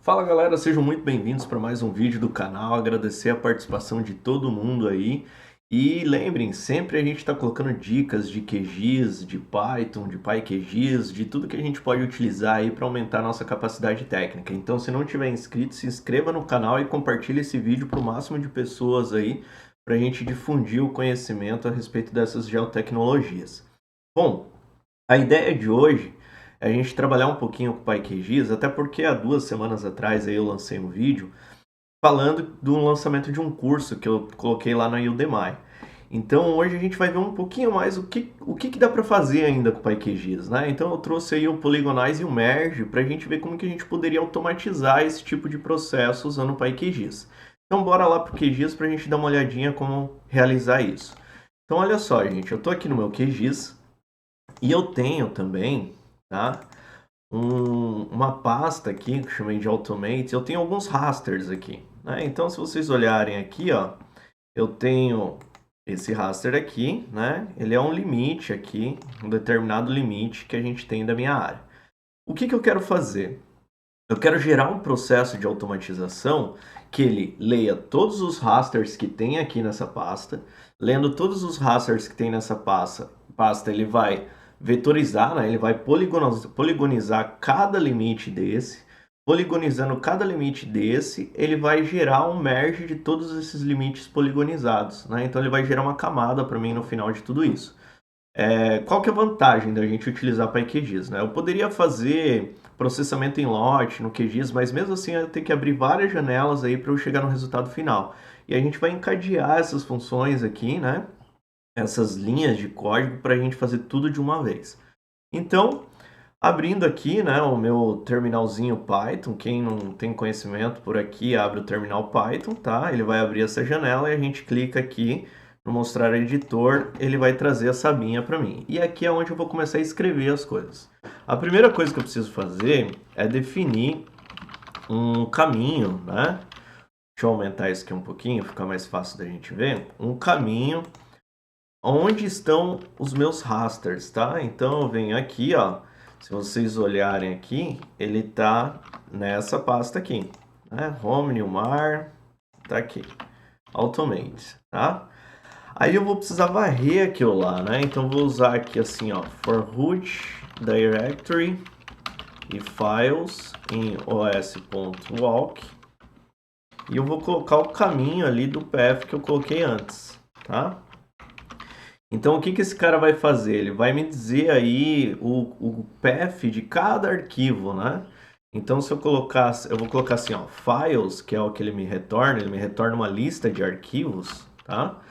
Fala galera, sejam muito bem-vindos para mais um vídeo do canal, agradecer a participação de todo mundo aí. E lembrem, sempre a gente está colocando dicas de QGIS, de Python, de PyQGIS, de tudo que a gente pode utilizar aí para aumentar a nossa capacidade técnica. Então, se não tiver inscrito, se inscreva no canal e compartilhe esse vídeo para o máximo de pessoas aí, para a gente difundir o conhecimento a respeito dessas geotecnologias. Bom, a ideia de hoje é a gente trabalhar um pouquinho com o PyQGIS, até porque há 2 semanas atrás aí eu lancei um vídeo falando do lançamento de um curso que eu coloquei lá na Udemy. Então hoje a gente vai ver um pouquinho mais o que dá para fazer ainda com o PyQGIS, né? Então eu trouxe aí o Polygonize e o Merge para a gente ver como que a gente poderia automatizar esse tipo de processo usando o PyQGIS. Então bora lá para o QGIS para a gente dar uma olhadinha como realizar isso. Então olha só, gente, eu estou aqui no meu QGIS, e eu tenho também, tá, uma pasta aqui que eu chamei de Automate. Eu tenho alguns rasters aqui, né? Então, se vocês olharem aqui, ó, eu tenho esse raster aqui, né? Ele é um limite aqui, um determinado limite que a gente tem da minha área. O que eu quero fazer? Eu quero gerar um processo de automatização que ele leia todos os rasters que tem aqui nessa pasta. Lendo todos os rasters que tem nessa pasta ele vai vetorizar, né? Ele vai poligonizar cada limite desse. Poligonizando cada limite desse, ele vai gerar um merge de todos esses limites poligonizados, né? Então ele vai gerar uma camada para mim no final de tudo isso. Qual que é a vantagem da gente utilizar PyQGIS, né? Eu poderia fazer processamento em lote no QGIS, mas mesmo assim eu tenho que abrir várias janelas aí para eu chegar no resultado final. E a gente vai encadear essas funções aqui, né? Essas linhas de código para a gente fazer tudo de uma vez. Então, abrindo aqui, né, o meu terminalzinho Python, quem não tem conhecimento por aqui, abre o terminal Python, tá? Ele vai abrir essa janela e a gente clica aqui no mostrar editor, ele vai trazer essa abinha para mim. E aqui é onde eu vou começar a escrever as coisas. A primeira coisa que eu preciso fazer é definir um caminho, né? Deixa eu aumentar isso aqui um pouquinho, ficar mais fácil da gente ver. Um caminho onde estão os meus rasters, tá? Então eu venho aqui, ó. Se vocês olharem aqui, ele tá nessa pasta aqui, né? Home, Newmar, tá aqui. Automate, tá? Aí eu vou precisar varrer aquilo lá, né? Então vou usar aqui assim, ó, for root directory e files em os.walk, e eu vou colocar o caminho ali do path que eu coloquei antes, tá? Então, o que esse cara vai fazer? Ele vai me dizer aí o path de cada arquivo, né? Então, se eu colocar, eu vou colocar assim, ó, files, que é o que ele me retorna uma lista de arquivos, tá?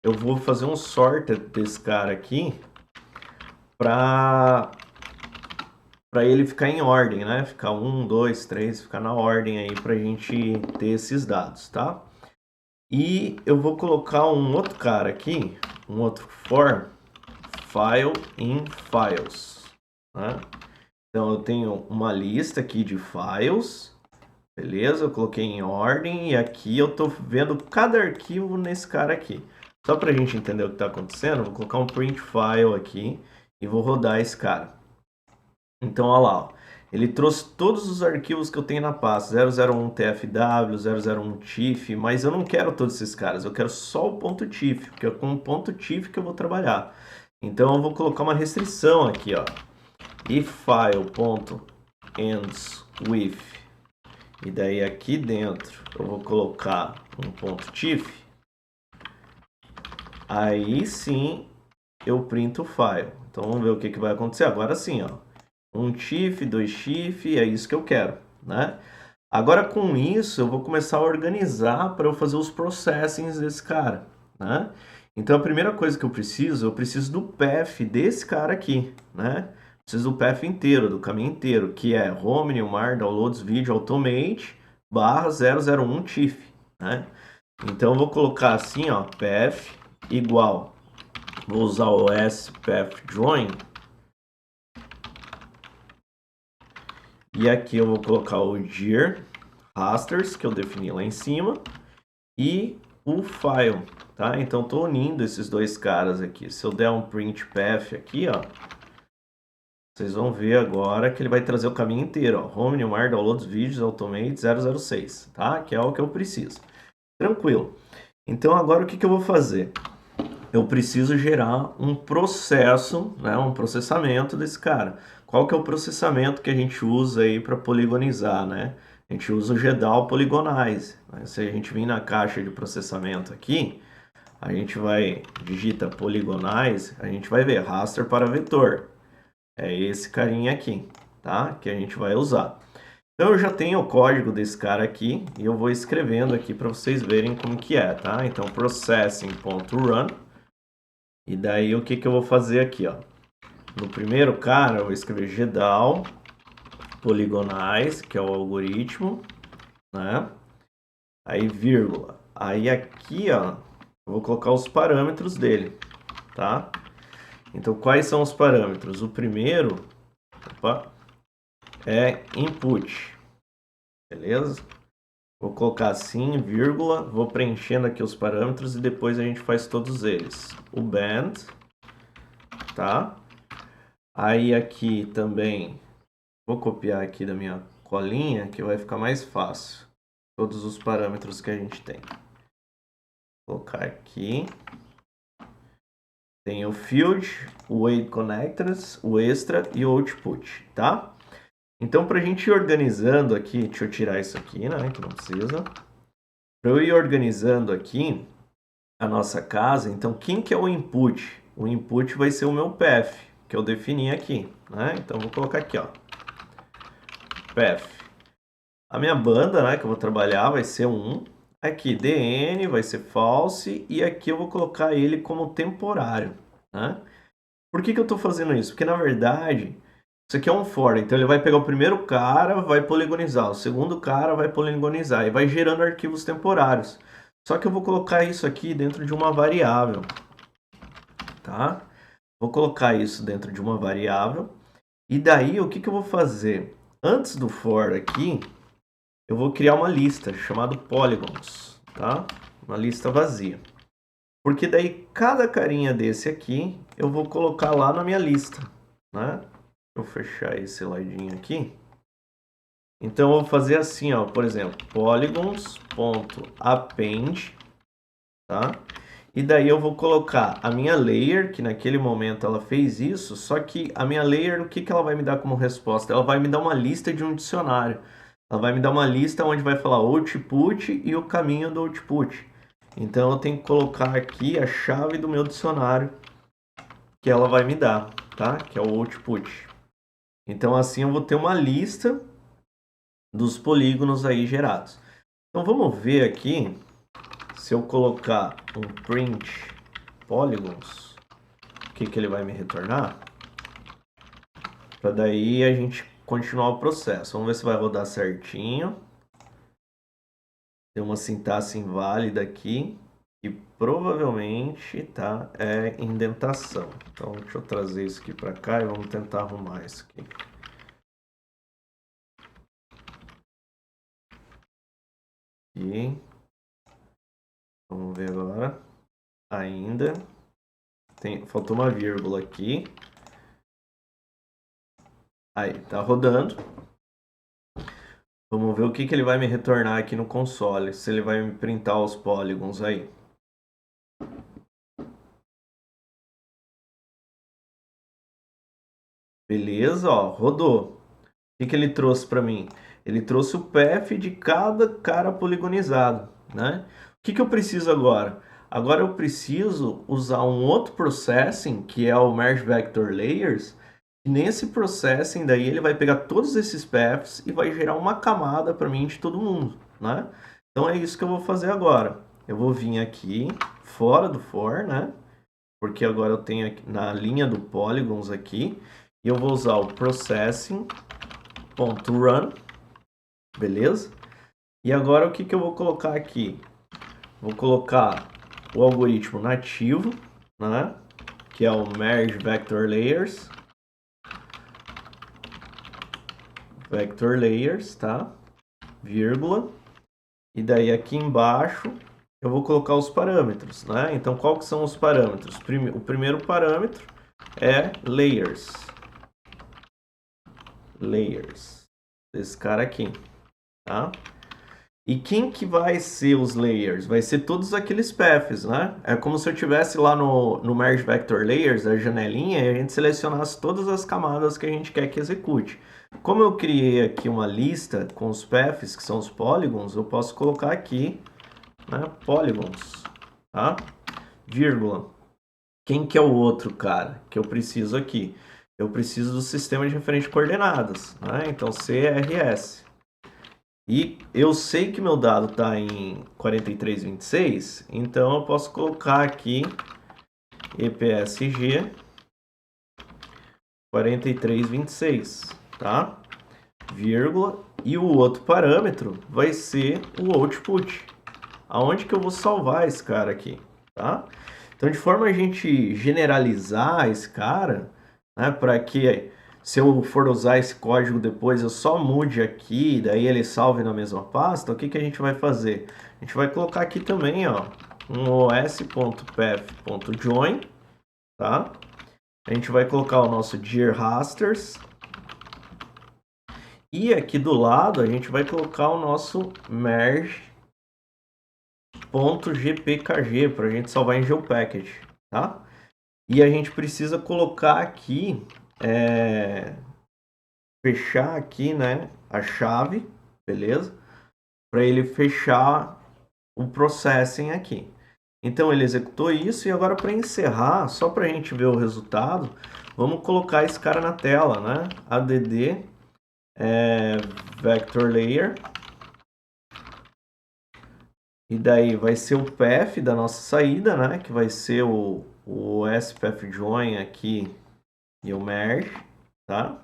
Eu vou fazer um sorted desse cara aqui para ele ficar em ordem, né? Ficar 1, 2, 3, ficar na ordem aí para a gente ter esses dados, tá? E eu vou colocar um outro cara aqui, um outro for file in files, né? Então eu tenho uma lista aqui de files, beleza? Eu coloquei em ordem e aqui eu estou vendo cada arquivo nesse cara aqui. Só para a gente entender o que está acontecendo, vou colocar um print file aqui e vou rodar esse cara. Então, olha lá, ó. Ele trouxe todos os arquivos que eu tenho na pasta, 001 TFW, 001 TIFF, mas eu não quero todos esses caras, eu quero só o ponto .tif, porque é com o ponto .tif que eu vou trabalhar. Então, eu vou colocar uma restrição aqui, ó. If file.ends with, e daí aqui dentro eu vou colocar um ponto .tif, aí sim eu printo o file. Então, vamos ver o que vai acontecer agora sim, ó. Um TIFF, 2 TIFF, é isso que eu quero, né? Agora com isso eu vou começar a organizar para eu fazer os processings desse cara, né? Então a primeira coisa que eu preciso do path desse cara aqui, né? Preciso do path inteiro, do caminho inteiro, que é home, newmar, downloads, video, automate, barra 001 TIFF, né? Então eu vou colocar assim, ó, path igual, vou usar o s path join. E aqui eu vou colocar o dir rasters, que eu defini lá em cima, e o file, tá? Então, estou unindo esses dois caras aqui. Se eu der um print path aqui, ó, Vocês vão ver agora que ele vai trazer o caminho inteiro, ó. Home, Newmar, Downloads, Vídeos, Automate 006, tá? Que é o que eu preciso. Tranquilo. Então agora o que eu vou fazer? Eu preciso gerar um processo, né, um processamento desse cara. Qual que é o processamento que a gente usa aí para poligonizar, né? A gente usa o GEDAL Polygonize, né? Se a gente vir na caixa de processamento aqui, a gente vai, digita Polygonize, a gente vai ver raster para vetor. É esse carinha aqui, tá? Que a gente vai usar. Então eu já tenho o código desse cara aqui e eu vou escrevendo aqui para vocês verem como que é, tá? Então processing.run. E daí o que eu vou fazer aqui, ó? No primeiro cara eu vou escrever GDAL Polygonize, que é o algoritmo, né? Aí vírgula. Aí aqui, ó, eu vou colocar os parâmetros dele, tá? Então quais são os parâmetros? O primeiro, opa, é input, beleza? Vou colocar assim, vírgula, vou preenchendo aqui os parâmetros e depois a gente faz todos eles. O band, tá? Aí aqui também, vou copiar aqui da minha colinha que vai ficar mais fácil. Todos os parâmetros que a gente tem. Vou colocar aqui. Tem o field, o weight connectors, o extra e o output, tá? Então, para a gente ir organizando aqui, deixa eu tirar isso aqui, né, que não precisa. Para eu ir organizando aqui a nossa casa, então quem que é o input? O input vai ser o meu path, que eu defini aqui, né? Então, vou colocar aqui, ó, path. A minha banda, né, que eu vou trabalhar vai ser 1. Aqui, DN vai ser false e aqui eu vou colocar ele como temporário, né? Por que eu estou fazendo isso? Porque, na verdade, isso aqui é um for, então ele vai pegar o primeiro cara, vai poligonizar, o segundo cara vai poligonizar e vai gerando arquivos temporários. Só que eu vou colocar isso aqui dentro de uma variável, tá? Vou colocar isso dentro de uma variável e daí o que eu vou fazer? Antes do for aqui, eu vou criar uma lista chamada polygons, tá? Uma lista vazia. Porque daí cada carinha desse aqui eu vou colocar lá na minha lista, né? Vou fechar esse ladinho aqui. Então eu vou fazer assim, ó, por exemplo, polygons.append, tá? E daí eu vou colocar a minha layer, que naquele momento ela fez isso, só que a minha layer, o que ela vai me dar como resposta? Ela vai me dar uma lista de um dicionário. Ela vai me dar uma lista onde vai falar output e o caminho do output. Então eu tenho que colocar aqui a chave do meu dicionário que ela vai me dar, tá? Que é o output. Então assim eu vou ter uma lista dos polígonos aí gerados. Então vamos ver aqui se eu colocar um print polygons, o que ele vai me retornar? Para daí a gente continuar o processo. Vamos ver se vai rodar certinho. Tem uma sintaxe inválida aqui, que provavelmente tá, é indentação. Então deixa eu trazer isso aqui para cá e vamos tentar arrumar isso aqui. E vamos ver agora. Ainda faltou uma vírgula aqui. Aí, tá rodando. Vamos ver o que ele vai me retornar aqui no console. Se ele vai me printar os polygons aí. Beleza, ó, rodou. O que ele trouxe para mim? Ele trouxe o path de cada cara poligonizado, né? O que eu preciso agora? Agora eu preciso usar um outro processing, que é o Merge Vector Layers. E nesse processing daí ele vai pegar todos esses paths e vai gerar uma camada para mim de todo mundo, né? Então é isso que eu vou fazer agora. Eu vou vir aqui fora do for, né? Porque agora eu tenho aqui, na linha do polygons aqui, e eu vou usar o processing.run, beleza? E agora o que eu vou colocar aqui? Vou colocar o algoritmo nativo, né? Que é o Merge Vector Layers. Vector Layers, tá? Vírgula. E daí aqui embaixo eu vou colocar os parâmetros, né? Então, qual que são os parâmetros? O primeiro parâmetro é Layers. layers. Esse cara aqui, tá? E quem que vai ser os layers? Vai ser todos aqueles paths, né? É como se eu tivesse lá no Merge Vector Layers, a janelinha, e a gente selecionasse todas as camadas que a gente quer que execute. Como eu criei aqui uma lista com os paths, que são os polygons, eu posso colocar aqui, né, polygons, tá? Vírgula. Quem que é o outro cara que eu preciso aqui? Eu preciso do sistema de referente de coordenadas, né? Então, CRS. E eu sei que meu dado está em 4326, então eu posso colocar aqui EPSG 4326, tá? Vírgula, e o outro parâmetro vai ser o output. Aonde que eu vou salvar esse cara aqui, tá? Então, de forma a gente generalizar esse cara, né, para que se eu for usar esse código depois, eu só mude aqui, daí ele salve na mesma pasta, o que que a gente vai fazer? A gente vai colocar aqui também, ó, um os.path.join, tá? A gente vai colocar o nosso dir rasters. E aqui do lado, a gente vai colocar o nosso merge.gpkg para a gente salvar em geopackage, tá? E a gente precisa colocar aqui, fechar aqui, né, a chave, beleza? Para ele fechar o processing aqui. Então ele executou isso e agora para encerrar, só para a gente ver o resultado, vamos colocar esse cara na tela, né? add vector layer. E daí vai ser o path da nossa saída, né? Que vai ser o sPathJoin aqui e o merge, tá?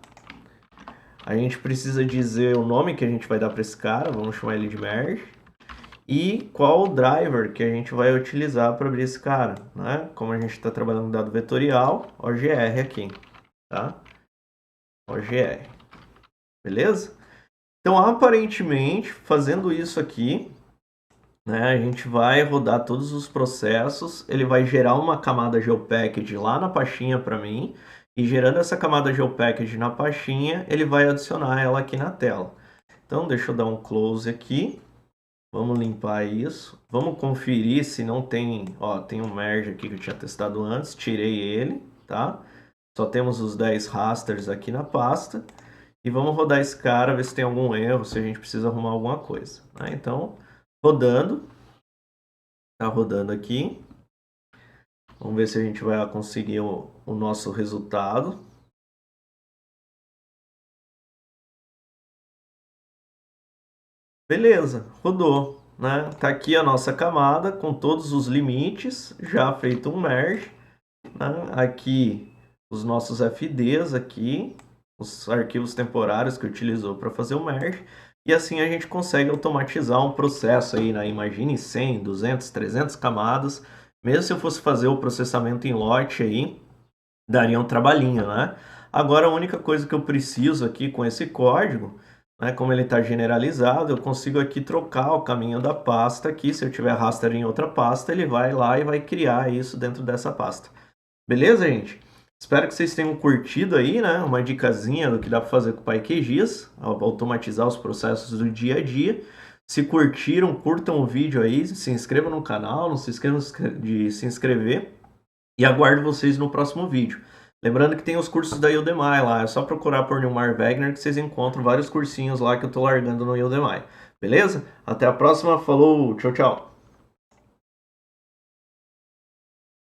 A gente precisa dizer o nome que a gente vai dar para esse cara, vamos chamar ele de merge. E qual o driver que a gente vai utilizar para abrir esse cara, né? Como a gente está trabalhando com dado vetorial, OGR aqui, tá? OGR, beleza? Então, aparentemente, fazendo isso aqui, né, a gente vai rodar todos os processos, ele vai gerar uma camada geopackage lá na pastinha para mim, e gerando essa camada geopackage na pastinha, ele vai adicionar ela aqui na tela. Então, deixa eu dar um close aqui. Vamos limpar isso. Vamos conferir se não tem... Ó, tem um merge aqui que eu tinha testado antes. Tirei ele, tá? Só temos os 10 rasters aqui na pasta. E vamos rodar esse cara, ver se tem algum erro, se a gente precisa arrumar alguma coisa, né? Então, rodando. Tá rodando aqui. Vamos ver se a gente vai conseguir o nosso resultado. Beleza, rodou, né? Tá aqui a nossa camada com todos os limites, já feito um merge, né? Aqui os nossos FDs aqui, os arquivos temporários que utilizou para fazer o merge, e assim a gente consegue automatizar um processo aí, né? Imagine 100, 200, 300 camadas, mesmo se eu fosse fazer o processamento em lote aí, daria um trabalhinho, né? Agora a única coisa que eu preciso aqui com esse código, né, como ele está generalizado, eu consigo aqui trocar o caminho da pasta aqui. Se eu tiver raster em outra pasta, ele vai lá e vai criar isso dentro dessa pasta. Beleza, gente? Espero que vocês tenham curtido aí, né? Uma dicasinha do que dá para fazer com o PyQGIS, automatizar os processos do dia a dia. Se curtiram, curtam o vídeo aí, se inscrevam no canal, não se esqueçam de se inscrever. E aguardo vocês no próximo vídeo. Lembrando que tem os cursos da Udemy lá, é só procurar por Nilmar Wegner que vocês encontram vários cursinhos lá que eu tô largando no Udemy. Beleza? Até a próxima, falou, tchau, tchau!